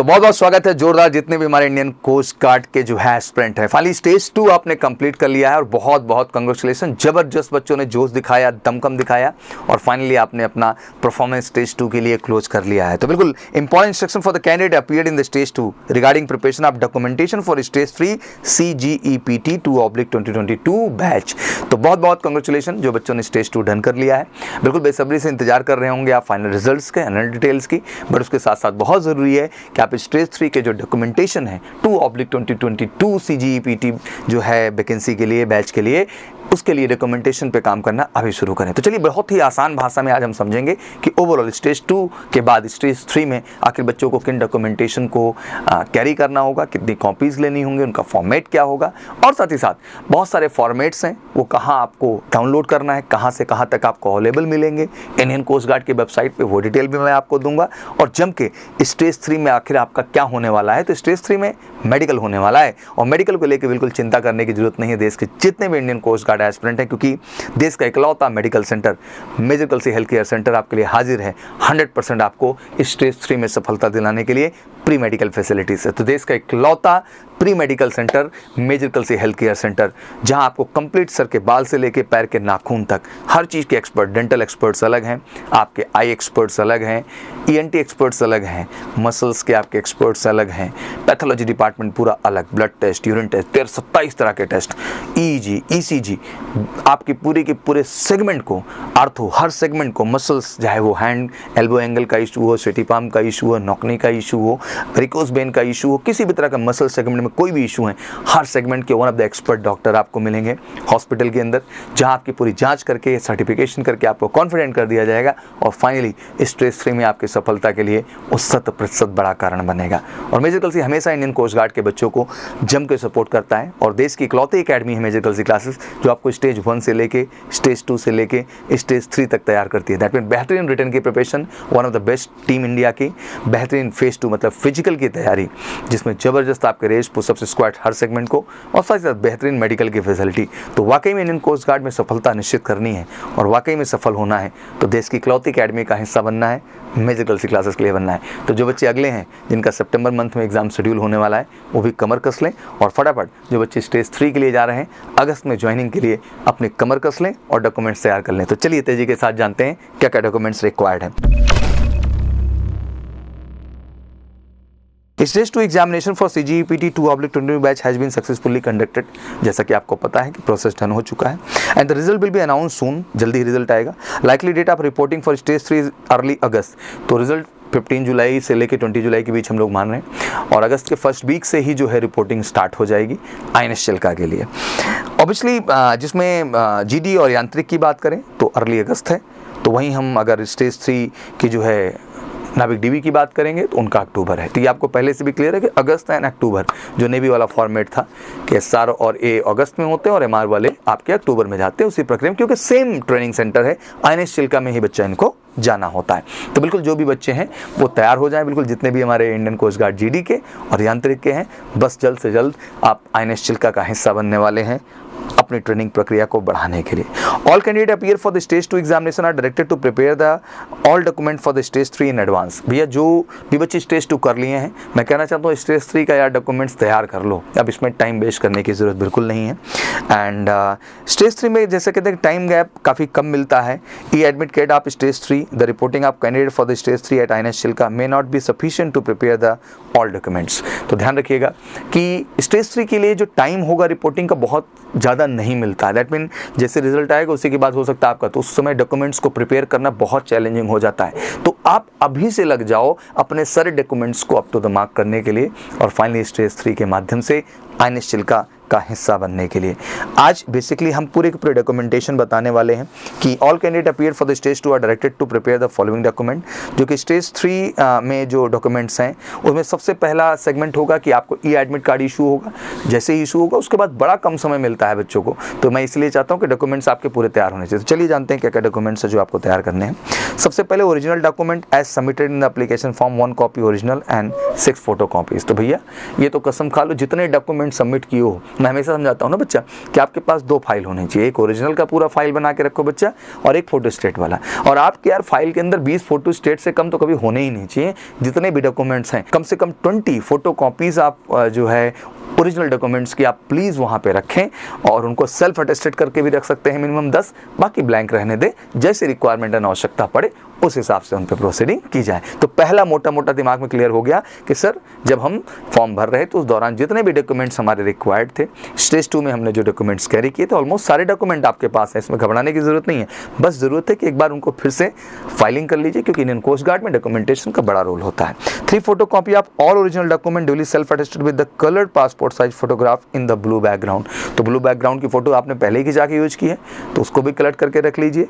बहुत बहुत स्वागत है जोरदार जितने भी हमारे इंडियन कोस्ट गार्ड के जो है एस्पिरेंट है। फाइनली स्टेज 2 आपने कंप्लीट कर लिया है और बहुत बहुत कांग्रेचुलेशन। जबरदस्त बच्चों ने जोश दिखाया, दमखम दिखाया और फाइनली आपने अपना परफॉर्मेंस स्टेज 2 के लिए क्लोज कर लिया है। तो बिल्कुल important instruction for the candidate appeared in the stage 2 regarding preparation of documentation for stage 3 CGEPT 2/2022 batch. तो बहुत बहुत कांग्रेचुलेशन जो बच्चों ने स्टेज 2 डन कर लिया है। बिल्कुल बेसब्री से इंतजार कर रहे होंगे आप फाइनल रिजल्ट्स के, एनुअल डिटेल्स की, बट उसके साथ साथ बहुत ज़रूरी है कि आप स्टेज 3 के जो डॉक्यूमेंटेशन है 2/2022 CGEPT जो है वैकेंसी के लिए, बैच के लिए, उसके लिए डॉक्यूमेंटेशन पे काम करना अभी शुरू करें। तो चलिए बहुत ही आसान भाषा में आज हम समझेंगे कि ओवरऑल स्टेज 2 के बाद स्टेज 3 में आखिर बच्चों को किन डॉक्यूमेंटेशन को कैरी करना होगा, कितनी कॉपीज़ लेनी होंगी, उनका फॉर्मेट क्या होगा और साथ ही साथ बहुत सारे फॉर्मेट्स हैं वो कहाँ आपको डाउनलोड करना है, कहाँ से कहाँ तक आपको अवेलेबल मिलेंगे। इंडियन कोस्ट गार्ड की वेबसाइट पर वो डिटेल भी मैं आपको दूंगा। और जम के स्टेज 3 में आखिर आपका क्या होने वाला है, तो स्टेज 3 में मेडिकल होने वाला है और मेडिकल को लेकर बिल्कुल चिंता करने की जरूरत नहीं है। देश के जितने भी इंडियन कोस्ट गार्ड एस्पिरेंट है, क्योंकि देश का इकलौता medical centre major Kalsi health care centre आपके लिए हाजिर है 100% आपको स्टेज 3 में सफलता दिलाने के लिए प्री मेडिकल फैसिलिटीज है। तो देश का इकलौता pre medical centre major Kalsi health care centre, जहां आपको कंप्लीट सर के बाल से लेके पैर के नाखून तक हर चीज़ के एक्सपर्ट, डेंटल एक्सपर्ट्स अलग हैं, आपके आई एक्सपर्ट्स अलग हैं, ENT एक्सपर्ट्स अलग हैं, मसल्स के आपके एक्सपर्ट्स अलग हैं, पैथोलॉजी डिपार्टमेंट पूरा अलग, ब्लड टेस्ट, यूरिन टेस्ट, 27 तरह के टेस्ट, EEG, ECG, आपकी पूरी के पूरे सेगमेंट को, आर्थो हर सेगमेंट को, मसल्स चाहे वो हैंड एल्बो एंगल का इशू हो, स्वेटी पाम का इशू हो, नौकनी का इशू हो, वेरिकोस वेन का इशू हो, किसी भी तरह का मसल सेगमेंट में कोई भी इशू है, हर सेगमेंट के one of the expert doctor आपको मिलेंगे हॉस्पिटल के अंदर, जहां आपकी पूरी जांच करके, सर्टिफिकेशन करके आपको कॉन्फिडेंट कर दिया जाएगा और फाइनली स्टेज 3 में आपकी सफलता के लिए वो 100% बड़ा कारण बनेगा। और मेजर कल्सी हमेशा इंडियन कोस्ट गार्ड के बच्चों को जम के सपोर्ट करता है और देश की इकलौती एकेडमी है मेजर कल्सी क्लासेस जो आपको स्टेज 1 से लेके स्टेज 2 से लेके स्टेज 3 तक तैयार करती है। दैट मीन बेहतरीन रिटर्न की preparation, one of the best team India की, बेहतरीन फेज 2 मतलब फिजिकल की तैयारी जिसमें जबरदस्त आपके रेस, पुशअप्स, स्क्वाट हर सेगमेंट को और साथ ही साथ बेहतरीन मेडिकल की फैसिलिटी। तो वाकई में इंडियन कोस्ट गार्ड में सफलता निश्चित करनी है और वाकई में सफल होना है तो देश की इकलौती एकेडमी का हिस्सा बनना है, मेजर कल्सी क्लासेस के लिए बनना है। तो जो बच्चे अगले हैं जिनका सितंबर मंथ में एग्जाम शेड्यूल होने वाला है वो भी कमर कस लें और फटाफट जो बच्चे स्टेज 3 के लिए जा रहे हैं अगस्त में ज्वाइनिंग के लिए अपने कमर कस लें और डॉक्यूमेंट्स तैयार कर लें। तो चलिए तेजी के साथ जानते हैं क्या क्या डॉक्यूमेंट्स रिक्वायर्ड हैं। Stage 2 examination for CGEPT 2/2022 batch has been successfully conducted. जैसा कि आपको पता है कि प्रोसेस डन हो चुका है and the result will be announce soon, जल्दी ही रिजल्ट आएगा। Likely date of reporting for stage 3 early August. तो रिजल्ट 15 जुलाई से लेकर 20 जुलाई के बीच हम लोग मान रहे हैं और अगस्त के फर्स्ट वीक से ही जो है रिपोर्टिंग स्टार्ट हो जाएगी INS चिल्का के लिए। ऑब्वियसली जिसमें GD और यांत्रिक की बात करें तो अर्ली अगस्त है, तो वहीं हम अगर स्टेज 3 की जो है नाविक DB की बात करेंगे तो उनका अक्टूबर है। तो ये आपको पहले से भी क्लियर है कि अगस्त एंड अक्टूबर जो नेवी वाला फॉर्मेट था कि SR और A अगस्त में होते हैं और MR वाले आपके अक्टूबर में जाते हैं, उसी प्रक्रिया में, क्योंकि सेम ट्रेनिंग सेंटर है, INS चिल्का में ही बच्चा इनको जाना होता है। तो बिल्कुल जो भी बच्चे हैं वो तैयार हो जाएं, बिल्कुल जितने भी हमारे इंडियन कोस्ट गार्ड GD के और यांत्रिक के हैं, बस जल्द से जल्द आप INS चिल्का का हिस्सा बनने वाले हैं अपनी ट्रेनिंग प्रक्रिया को बढ़ाने के लिए। All candidate appear for the stage 2 examination are directed to prepare the all document for the stage 3 in advance. भैया जो भी बच्चे स्टेज 2 कर लिए हैं, मैं कहना चाहता हूँ स्टेज 3 का यार डॉक्यूमेंट्स तैयार कर लो, अब इसमें टाइम वेस्ट करने की ज़रूरत बिल्कुल नहीं है। एंड स्टेज 3 में जैसे कहते हैं टाइम गैप काफ़ी कम मिलता है। ई एडमिट कार्ड आप stage 3, the reporting of candidate for the stage 3 at INS Chilka may not be sufficient to prepare the all documents. तो ध्यान रखिएगा कि स्टेज 3 के लिए जो टाइम होगा रिपोर्टिंग का बहुत ज़्यादा नहीं मिलता है। दैट मीन जैसे रिजल्ट आएगा उसी के बाद हो सकता है आपका, तो उस समय डॉक्यूमेंट्स को प्रिपेयर करना बहुत चैलेंजिंग हो जाता है। तो आप अभी से लग जाओ अपने सारे डॉक्यूमेंट्स को अप टू द मार्क करने के लिए और फाइनली स्टेज 3 के माध्यम से INS चिल्का का हिस्सा बनने के लिए। आज बेसिकली हम पूरे के पूरे डॉक्यूमेंटेशन बताने वाले हैं कि all candidate appear for the stage 2 are directed to prepare the following document. जो कि स्टेज 3 में जो डॉक्यूमेंट्स हैं उसमें सबसे पहला सेगमेंट होगा कि आपको ई एडमिट कार्ड इशू होगा। जैसे ही इशू होगा उसके बाद बड़ा कम समय मिलता है बच्चों को, तो मैं इसलिए चाहता हूँ कि डॉक्यूमेंट्स आपके पूरे तैयार होने चाहिए। तो चलिए जानते हैं क्या क्या डॉक्यूमेंट्स है जो आपको तैयार करने हैं। सबसे पहले original document as submitted in the application form 1 copy original and 6 photo copies. तो भैया ये तो कसम खा लो जितने डॉक्यूमेंट सबमिट किए हो मैं हमेशा समझाता हूँ ना बच्चा कि आपके पास 2 फाइल होनी चाहिए, एक ओरिजिनल का पूरा फाइल बना के रखो बच्चा और एक फोटो स्टेट वाला। और आपके यार फाइल के अंदर 20 फोटो स्टेट से कम तो कभी होने ही नहीं चाहिए। जितने भी डॉक्यूमेंट्स हैं कम से कम 20 फोटो कॉपीज़ आप जो है ओरिजिनल डॉक्यूमेंट्स की आप प्लीज़ वहाँ पे रखें और उनको सेल्फ अटेस्टेड करके भी रख सकते हैं मिनिमम 10, बाकी ब्लैंक रहने दें। जैसे रिक्वायरमेंट एंड आवश्यकता पड़े उस हिसाब से उन पर प्रोसीडिंग की जाए। तो पहला मोटा मोटा दिमाग में क्लियर हो गया कि सर जब हम फॉर्म भर रहे तो उस दौरान जितने भी डॉक्यूमेंट्स हमारे रिक्वायर्ड थे, स्टेज 2 में हमने जो डॉक्यूमेंट्स कैरी किए थे ऑलमोस्ट सारे डॉक्यूमेंट आपके पास हैं, इसमें घबराने की जरूरत नहीं है। बस ज़रूरत है कि एक बार उनको फिर से फाइलिंग कर लीजिए, क्योंकि इंडियन कोस्ट गार्ड में डॉक्यूमेंटेशन का बड़ा रोल होता है। 3 फोटो कॉपी आप all original document duly self attested with the coloured passport size photograph in the blue background. तो ब्लू बैकग्राउंड की फोटो आपने पहले ही खिंचा के यूज की है तो उसको भी कलर करके रख लीजिए।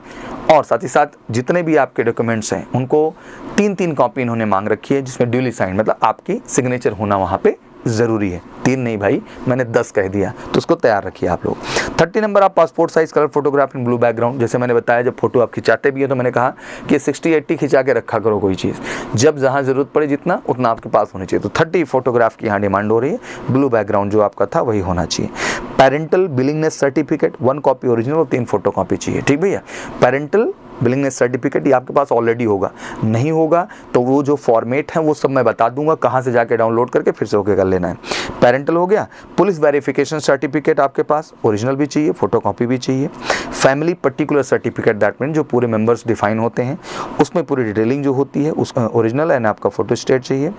और साथ ही साथ जितने भी आपके डॉक्यूमेंट्स हैं उनको 3-3 कॉपी इन्होंने मांग रखी है, जिसमें ड्यूली साइन मतलब आपकी सिग्नेचर होना वहाँ पे ज़रूरी है। 3 नहीं भाई, मैंने 10 कह दिया, तो उसको तैयार रखिए आप लोग। 30 नंबर आप passport size colour photograph in blue background. जैसे मैंने बताया जब फोटो आप खिंचाते भी है तो मैंने कहा कि 60-80 खिंचा के रखा करो कोई चीज़, जब जहाँ ज़रूरत पड़े जितना उतना आपके पास होनी चाहिए। तो 30 फोटोग्राफ की यहाँ डिमांड हो रही है। ब्लू बैकग्राउंड जो आपका था वही होना चाहिए। Parental willingness certificate 1 copy original और 3 फोटो कॉपी चाहिए। ठीक भैया, पेरेंटल बिलिंगनेस सर्टिफिकेट ये आपके पास ऑलरेडी होगा, नहीं होगा तो वो जो फॉर्मेट है वो सब मैं बता दूंगा कहाँ से जाके डाउनलोड करके फिर से ओके कर लेना है। पेरेंटल हो गया। पुलिस वेरिफिकेशन सर्टिफिकेट आपके पास ओरिजिनल भी चाहिए, फोटो कॉपी भी चाहिए। Family particular certificate that mean जो पूरे मेंबर्स डिफाइन होते हैं उसमें पूरी डिटेलिंग जो होती है उस ओरिजिनल एंड आपका फोटो स्टेट चाहिए।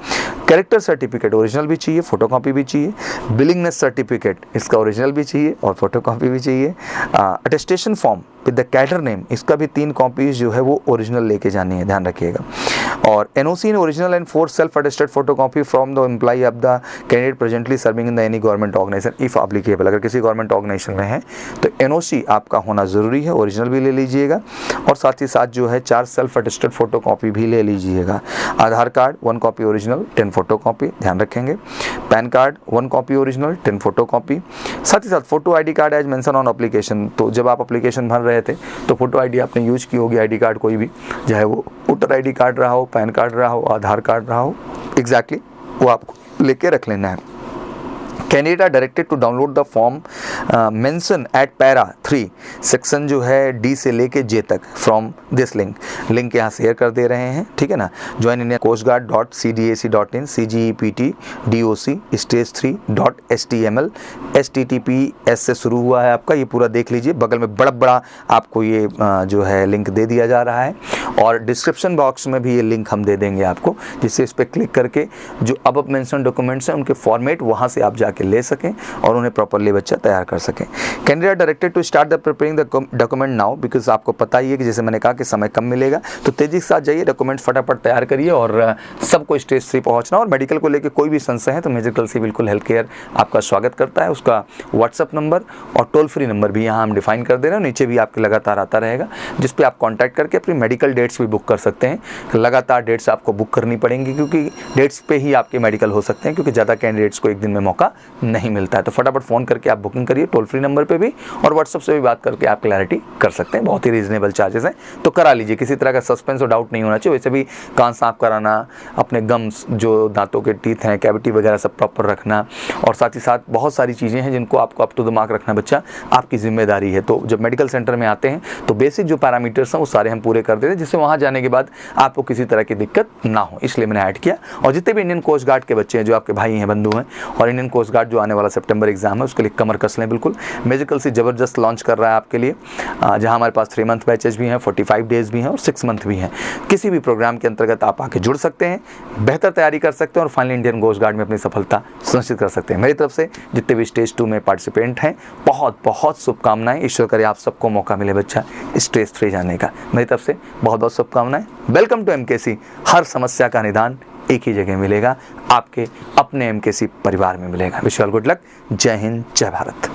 कैरेक्टर सर्टिफिकेट ओरिजिनल भी चाहिए, फोटो कॉपी भी चाहिए। बिलिंगनेस सर्टिफिकेट इसका ओरिजिनल भी चाहिए और फोटो कॉपी भी चाहिए। Attestation form with the cadre name इसका भी 3 कॉपीज जो है वो ओरिजिनल लेके जानी है, ध्यान रखिएगा। और NOC in original and 4 self attested photo copy from the employee of the candidate presently serving in the any government organisation if applicable. अगर किसी गवर्नमेंट ऑर्गेनाइजेशन में है तो एनओसी आपका होना ज़रूरी है, ओरिजिनल भी ले लीजिएगा। और साथ ही साथ जो है 4 सेल्फ अटेस्टेड फोटो कॉपी भी ले लीजिएगा। Aadhaar card 1 copy original 10 photo copy, ध्यान रखेंगे। PAN card 1 copy original 10 photo copy. साथ ही साथ photo ID card as mention on application. तो जब आप एप्लीकेशन भर रहे थे तो फोटो आईडी आपने यूज की होगी, आईडी कार्ड कोई भी, चाहे वो वोटर आईडी कार्ड रहा हो, पैन कार्ड रहा हो, आधार कार्ड रहा हो, एग्जैक्टली वो आपको लेके रख लेना है। Candidate are directed to download the form mention at para 3 section जो है डी से लेके जे तक फ्रॉम दिस लिंक यहाँ शेयर कर दे रहे हैं, ठीक है ना। Join Indian coast guard .cdac.in CGEPT DOC stage 3.html HTTPS से शुरू हुआ है आपका, ये पूरा देख लीजिए। बगल में बड़ा आपको ये जो है लिंक दे दिया जा रहा है और डिस्क्रिप्शन बॉक्स में भी ये लिंक हम दे देंगे आपको, जिससे इस पर क्लिक करके जो अब मेंशन डॉक्यूमेंट्स हैं उनके फॉर्मेट वहाँ से आप जाके ले सकें और उन्हें प्रॉपरली बच्चा तैयार कर सकें। Candidate directed to start the preparing the document now, because आपको पता ही है कि जैसे मैंने कहा कि समय कम मिलेगा, तो तेजी के साथ जाइए, डॉक्यूमेंट्स फटाफट तैयार करिए और सबको स्टेज 3 पहुंचना। और मेडिकल को लेकर कोई भी संशय है तो मेडिकल से बिल्कुल हेल्थ केयर आपका स्वागत करता है। उसका व्हाट्सअप नंबर और टोल फ्री नंबर भी यहाँ हम डिफाइन कर दे रहे हैं, नीचे भी आपके लगातार आता रहेगा, जिस पे आप कॉन्टैक्ट करके अपनी मेडिकल डेट्स भी बुक कर सकते हैं। लगातार डेट्स आपको बुक करनी पड़ेंगी क्योंकि डेट्स पे ही आपके मेडिकल हो सकते हैं, क्योंकि ज़्यादा कैंडिडेट्स को एक दिन में मौका नहीं मिलता है। तो फटाफट फ़ोन करके आप बुकिंग करिए, टोल फ्री नंबर पे भी, और व्हाट्सअप से भी बात करके आप क्लैरिटी कर सकते हैं। बहुत ही रीजनेबल चार्जेस हैं, तो करा लीजिए, किसी तरह का सस्पेंस और डाउट नहीं होना चाहिए। वैसे भी कान साफ कराना, अपने गम्स जो दांतों के टीथ हैं, कैविटी वगैरह सब प्रॉपर रखना, और साथ ही साथ बहुत सारी चीज़ें हैं जिनको आपको अप टू द मार्क रखना बच्चा आपकी जिम्मेदारी है। तो जब मेडिकल सेंटर में आते हैं तो बेसिक जो पैरामीटर्स हैं वो सारे हम पूरे कर देते हैं, जिससे वहाँ जाने के बाद आपको किसी तरह की दिक्कत ना हो, इसलिए मैंने ऐड किया। और जितने भी इंडियन कोस्ट गार्ड के बच्चे हैं जो आपके भाई हैं, बंधु हैं, और इंडियन कोस्ट गार्ड जो आने वाला सितंबर एग्जाम है उसके लिए कमर कस लें बिल्कुल। मेडिकल से ज़बरदस्त लॉन्च कर रहा है आपके लिए, जहां हमारे पास 3 मंथ बैचेज भी हैं, 45 डेज़ भी हैं और 6 मंथ भी हैं। किसी भी प्रोग्राम के अंतर्गत आप आके जुड़ सकते हैं, बेहतर तैयारी कर सकते हैं और फाइनली इंडियन कोस्ट गार्ड में अपनी सफलता सुनिश्चित कर सकते हैं। मेरी तरफ से जितने भी स्टेज 2 में पार्टिसिपेंट हैं बहुत बहुत शुभकामनाएं। ईश्वर करे आप सबको मौका मिले बच्चा स्टेज 3 जाने का। मेरी तरफ से बहुत बहुत शुभकामनाएं। Welcome to MKC। हर समस्या का निदान एक ही जगह मिलेगा, आपके अपने MKC परिवार में मिलेगा। Wish you all good luck. जय हिंद, जय भारत।